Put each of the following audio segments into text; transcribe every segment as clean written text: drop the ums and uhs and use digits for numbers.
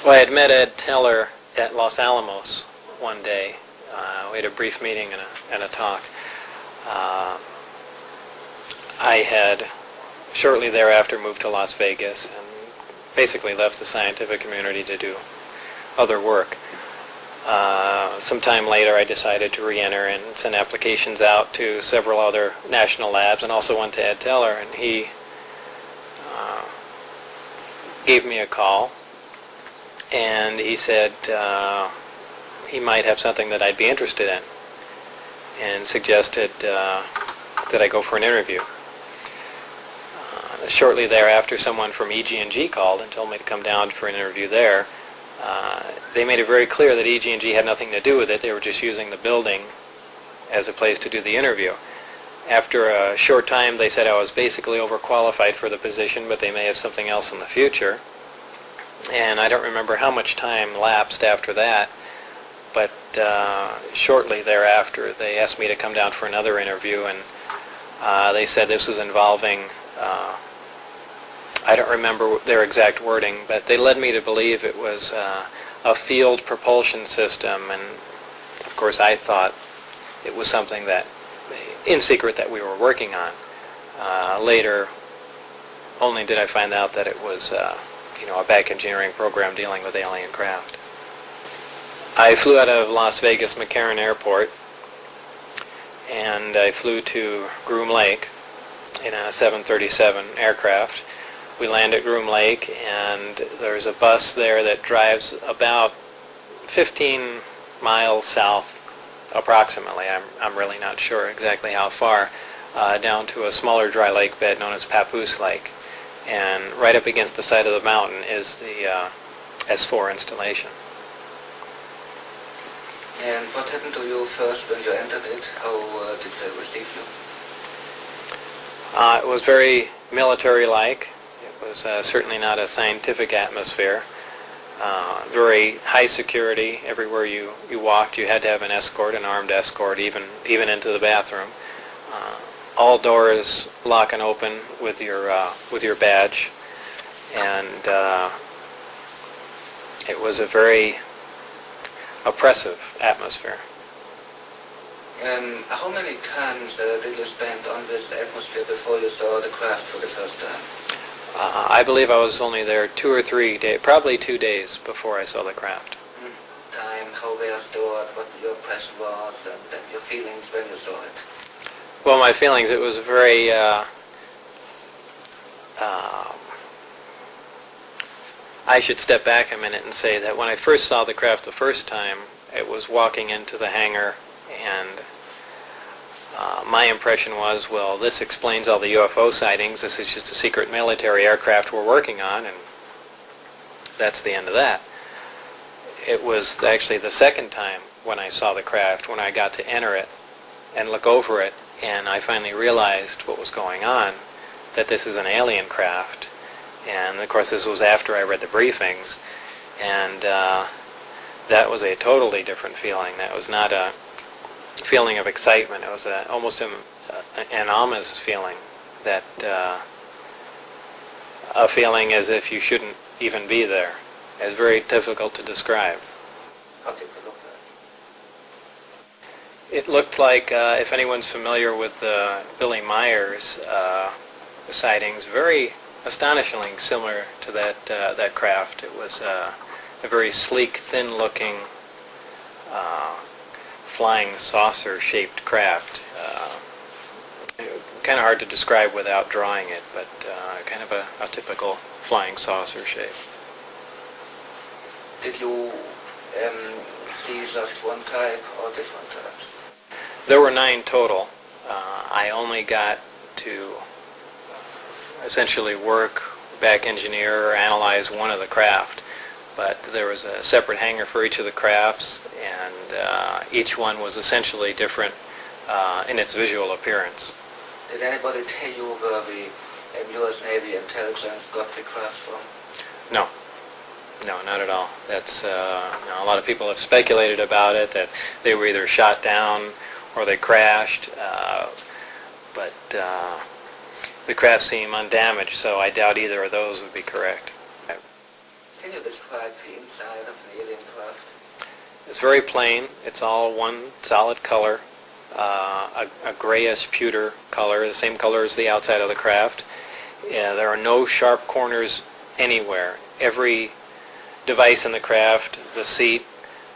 Well, I had met Ed Teller at Los Alamos one day. We had a brief meeting and a talk. I had shortly thereafter moved to Las Vegas and basically left the scientific community to do other work. Sometime later I decided to re-enter and send applications out to several other national labs and also one to Ed Teller, and he gave me a call and he said he might have something that I'd be interested in and suggested that I go for an interview. Shortly thereafter, someone from EG&G called and told me to come down for an interview there. They made it very clear that EG&G had nothing to do with it. They were just using the building as a place to do the interview. After a short time, they said I was basically overqualified for the position, but they may have something else in the future. And I don't remember how much time lapsed after that, but shortly thereafter, they asked me to come down for another interview, and they said this was involving I don't remember their exact wording, but they led me to believe it was a field propulsion system, and of course I thought it was something that, in secret, that we were working on. Later, only did I find out that it was a back engineering program dealing with alien craft. I flew out of Las Vegas McCarran Airport, and I flew to Groom Lake in a 737 aircraft. We land at Groom Lake, and there's a bus there that drives about 15 miles south, approximately. I'm really not sure exactly how far, down to a smaller dry lake bed known as Papoose Lake. And right up against the side of the mountain is the S4 installation. And what happened to you first when you entered it? How did they receive you? It was very military-like. It was certainly not a scientific atmosphere. Very high security. Everywhere you walked, you had to have an escort, an armed escort, even into the bathroom. All doors lock and open with your badge, and it was a very oppressive atmosphere. How many times did you spend on this atmosphere before you saw the craft for the first time? I believe I was only there 2 or 3 days, probably 2 days before I saw the craft. Time, how they are stored, what your impression was, and your feelings when you saw it? Well, my feelings, it was very I should step back a minute and say that when I first saw the craft the first time, it was walking into the hangar, and my impression was, well, this explains all the UFO sightings. This is just a secret military aircraft we're working on, and that's the end of that. It was actually the second time when I saw the craft, when I got to enter it and look over it, and I finally realized what was going on, that this is an alien craft. And of course this was after I read the briefings, and that was a totally different feeling. That was not a feeling of excitement. It was almost an ominous feeling, that a feeling as if you shouldn't even be there. It's very difficult to describe. How did it look like? It looked like, if anyone's familiar with Billy Meyer's sightings, very astonishingly similar to that craft. It was a very sleek, thin-looking, flying saucer-shaped craft. Kind of hard to describe without drawing it, but kind of a typical flying saucer shape. Did you see just one type or different types? There were 9 total. I only got to essentially work, back engineer, or analyze one of the craft. But there was a separate hangar for each of the crafts, and each one was essentially different in its visual appearance. Did anybody tell you where the U.S. Navy intelligence got the craft from? No. No, not at all. That's a lot of people have speculated about it, that they were either shot down or they crashed, but the craft seemed undamaged, so I doubt either of those would be correct. Can you describe the inside of an alien craft? It's very plain. It's all one solid color, a grayish pewter color, the same color as the outside of the craft. There are no sharp corners anywhere. Every device in the craft, the seat,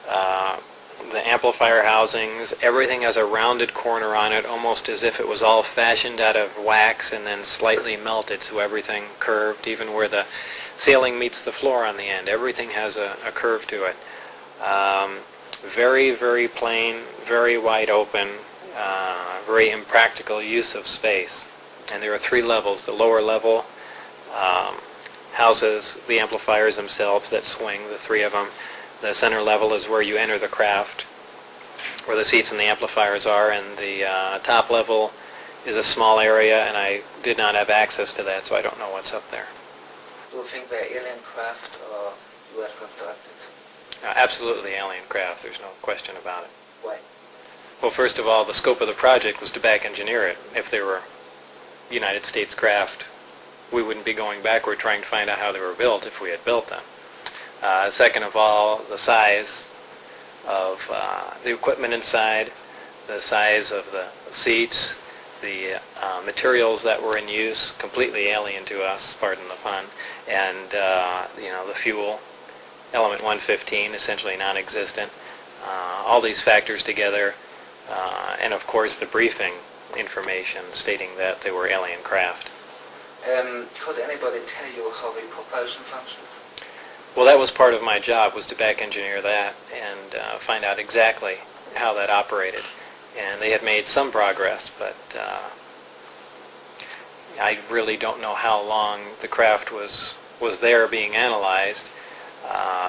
the amplifier housings, everything has a rounded corner on it, almost as if it was all fashioned out of wax and then slightly melted, so everything curved, even where the ceiling meets the floor on the end. Everything has a curve to it. Very, very plain, very wide open, very impractical use of space. And there are 3 levels. The lower level houses the amplifiers themselves that swing, the 3 of them. The center level is where you enter the craft, where the seats and the amplifiers are, and the top level is a small area, and I did not have access to that, so I don't know what's up there. Do you think they're alien craft or U.S. constructed? Absolutely alien craft, there's no question about it. Why? Well, first of all, the scope of the project was to back engineer it. If they were United States craft, we wouldn't be going backward trying to find out how they were built if we had built them. Second of all, the size of the equipment inside, the size of the seats, the materials that were in use, completely alien to us, pardon the pun, and the fuel, element 115, essentially non-existent. All these factors together, and of course the briefing information stating that they were alien craft. Could anybody tell you how the propulsion functioned? Well, that was part of my job, was to back engineer that and find out exactly how that operated. And they had made some progress, but I really don't know how long the craft was there being analyzed,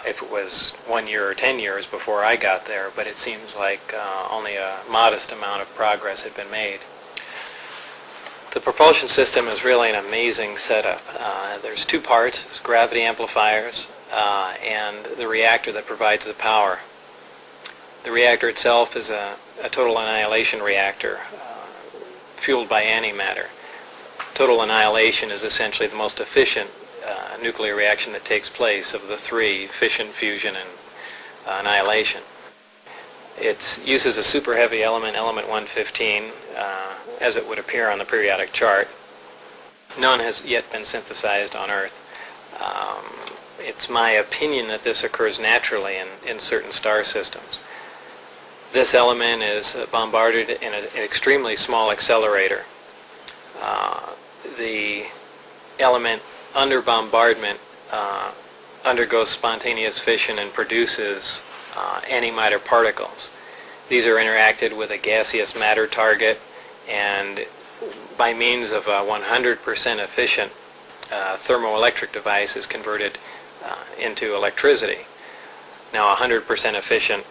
if it was 1 year or 10 years before I got there, but it seems like only a modest amount of progress had been made. The propulsion system is really an amazing setup. There's 2 parts, there's gravity amplifiers, and the reactor that provides the power. The reactor itself is a total annihilation reactor fueled by antimatter. Total annihilation is essentially the most efficient nuclear reaction that takes place of the 3, fission, fusion, and annihilation. It uses a super heavy element, element 115, as it would appear on the periodic chart. None has yet been synthesized on Earth. It's my opinion that this occurs naturally in certain star systems. This element is bombarded in an extremely small accelerator. The element under bombardment undergoes spontaneous fission and produces antimatter particles. These are interacted with a gaseous matter target, and by means of a 100% efficient thermoelectric device is converted into electricity. Now, 100% efficient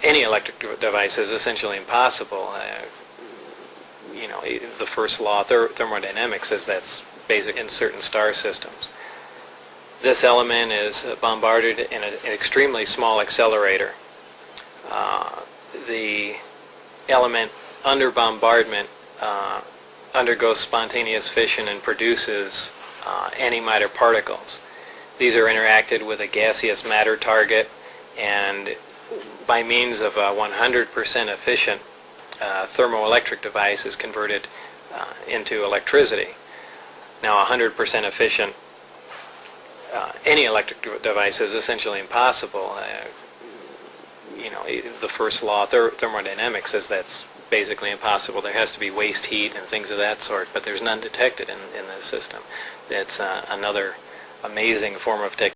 any electric device is essentially impossible. The first law of thermodynamics says that's basic in certain star systems. This element is bombarded in an extremely small accelerator. The element under bombardment undergoes spontaneous fission and produces antimatter particles. These are interacted with a gaseous matter target, and by means of a 100% efficient thermoelectric device is converted into electricity. Now, 100% efficient any electric device is essentially impossible. The first law of thermodynamics says that's basically impossible. There has to be waste heat and things of that sort, but there's none detected in this system. It's another amazing form of technology.